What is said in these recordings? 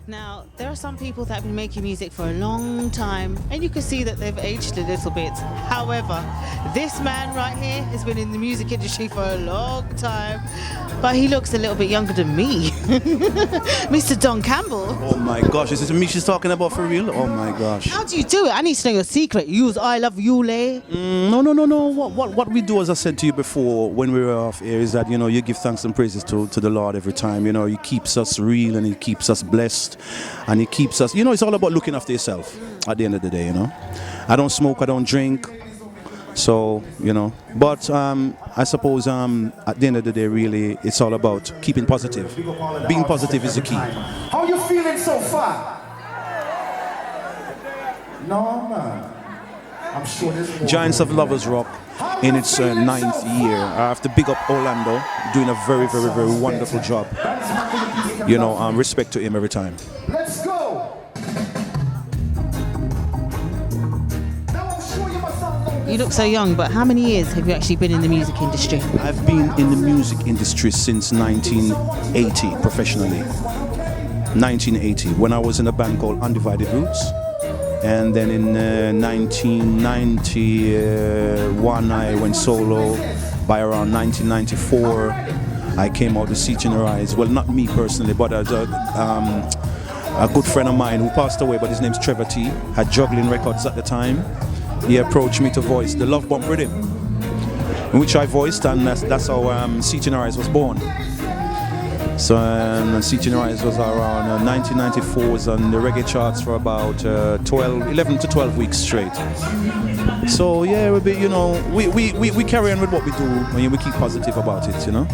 Now, there are some people that have been making music for a long time, and you can see that they've aged a little bit. However, this man right here has been in the music industry for a long time, but he looks a little bit younger than me. Mr. Don Campbell. Oh my gosh, is this me she's talking about for real? Oh my gosh. How do you do it? I need to know your secret. You use I Love Yule. No. What we do, as I said to you before when we were off air, is that, you know, you give thanks and praises to the Lord every time. You know, He keeps us real and He keeps us blessed. And He keeps us, you know, it's all about looking after yourself at the end of the day, you know. I don't smoke, I don't drink, so, you know, but I suppose at the end of the day, really, it's all about keeping positive. Being positive is the key. How you feeling so far? No, man. I'm sure this Giants of Lovers Rock in its 9th year. I have to big up Orlando, doing a very, very, very wonderful job. You know, respect to him every time. Let's go. You look so young, but how many years have you actually been in the music industry? I've been in the music industry since 1980, professionally. 1980, when I was in a band called Undivided Roots. And then in 1991, I went solo. By around 1994, I came out with Seat in Your Eyes. Well, not me personally, but as a good friend of mine who passed away, but his name's Trevor T, had Juggling Records at the time. He approached me to voice the Love Bump Rhythm, which I voiced, and that's how Seat in Your Eyes was born. So Seat in Your Eyes was around 1994, was on the reggae charts for about 11 to 12 weeks straight. So yeah, we carry on with what we do, and we keep positive about it, you know.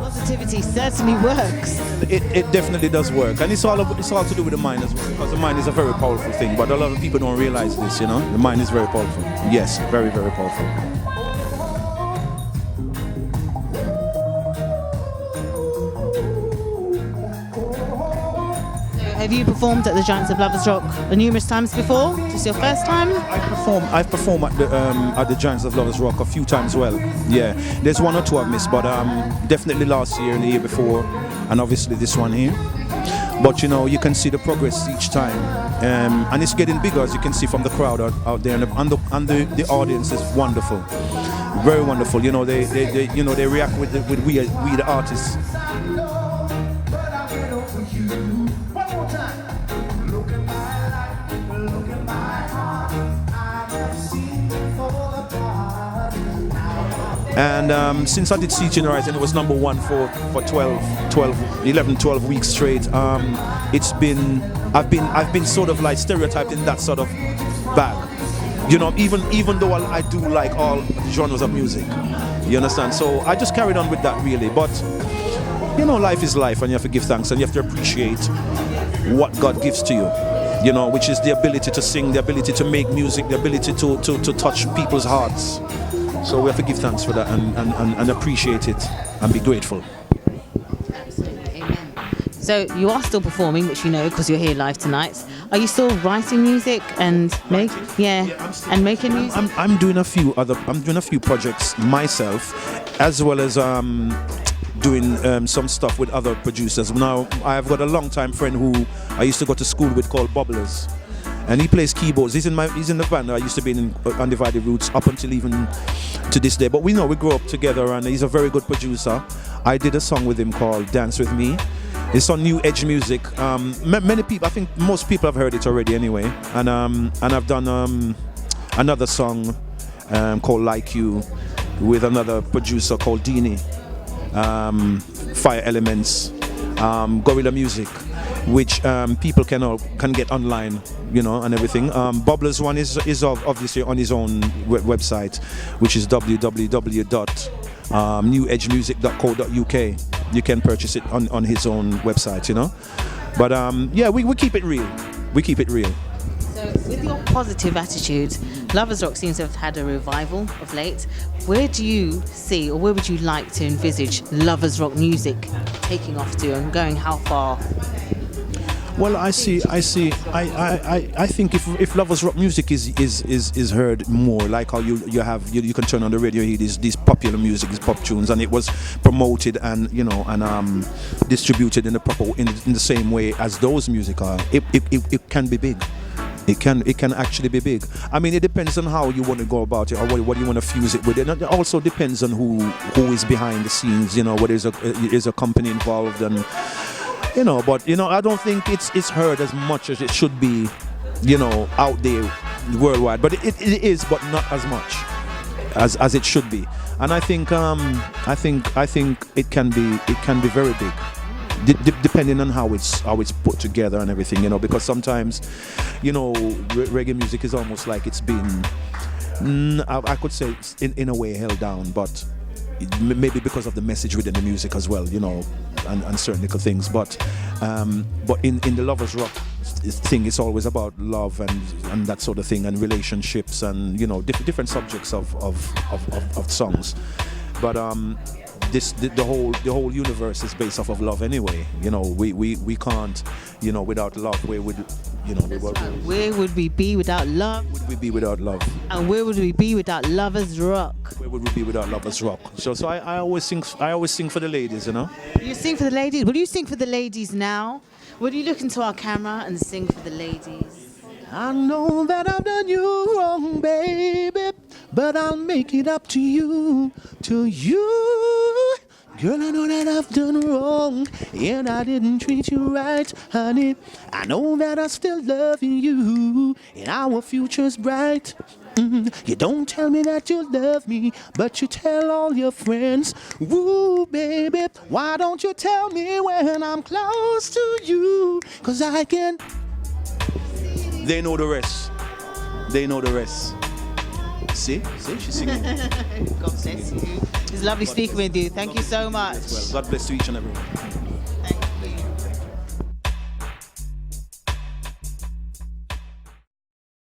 Positivity certainly works. It definitely does work, and it's all to do with the mind as well, because the mind is a very powerful thing, but a lot of people don't realize this, you know. The mind is very powerful. Yes, very, very powerful. Have you performed at the Giants of Lovers Rock numerous times before? This your first time? I've performed at the Giants of Lovers Rock a few times. Well, yeah. There's one or two I've missed, but definitely last year and the year before, and obviously this one here. But you know, you can see the progress each time, and it's getting bigger, as you can see from the crowd out there, and the audience is wonderful, very wonderful. You know, they react with we the artists. And since I did Seat in Your Eyes, and it was number one for 11-12 weeks straight, I've been sort of like stereotyped in that sort of bag. You know, even though I do like all genres of music, you understand? So I just carried on with that, really. But you know, life is life, and you have to give thanks, and you have to appreciate what God gives to you. You know, which is the ability to sing, the ability to make music, the ability to touch people's hearts. So we have to give thanks for that and appreciate it and be grateful. Absolutely, amen. So you are still performing, which you know because you're here live tonight. Are you still writing music and making music? I'm doing a few projects myself, as well as doing some stuff with other producers. Now I've got a long-time friend who I used to go to school with called Bubblers. And he plays keyboards. He's in the band. I used to be in Undivided Roots up until even to this day. But we grew up together, and he's a very good producer. I did a song with him called Dance With Me. It's on New Edge Music. Many people, I think most people have heard it already anyway. And I've done another song called Like You with another producer called Deanie. Fire Elements, Gorilla Music, which people can get online, you know, and everything. Bubbler's one is obviously on his own website, which is www.newedgemusic.co.uk. You can purchase it on his own website, you know. But yeah, we keep it real. We keep it real. So With your positive attitude, Lovers Rock seems to have had a revival of late. Where do you see, or where would you like to envisage Lovers Rock music taking off to and going how far? Well, I think if lovers rock music is heard more, like how you can turn on the radio, hear these popular music, these pop tunes, and it was promoted and distributed in the same way as those music are. It can be big. It can actually be big. I mean, it depends on how you want to go about it, or what you want to fuse it with. And it also depends on who is behind the scenes. Whether there's a company involved, and but I don't think it's heard as much as it should be, out there worldwide. But it is, but not as much as it should be. And I think it can be very big. Depending on how it's put together and everything, because sometimes, reggae music is almost like it's been, I could say, in a way held down, but maybe because of the message within the music as well, and certain little things. But in the lovers rock thing, it's always about love and that sort of thing, and relationships, and different subjects of songs. But the whole universe is based off of love anyway. We can't, without love. Where would Where would we be without love? Would we be without love? And where would we be without Lovers Rock? Where would we be without lovers rock? So I always sing for the ladies, You sing for the ladies. Will you sing for the ladies now? Will you look into our camera and sing for the ladies? I know that I've done you wrong, baby, but I'll make it up to you. Girl, I know that I've done wrong, and I didn't treat you right, honey. I know that I still love you, and our future's bright. You don't tell me that you love me, but you tell all your friends. Woo, baby, why don't you tell me when I'm close to you? 'Cause I can... They know the rest. See, she's singing. God bless you. It's lovely speaking with you. Thank you so much. God bless you each and every one.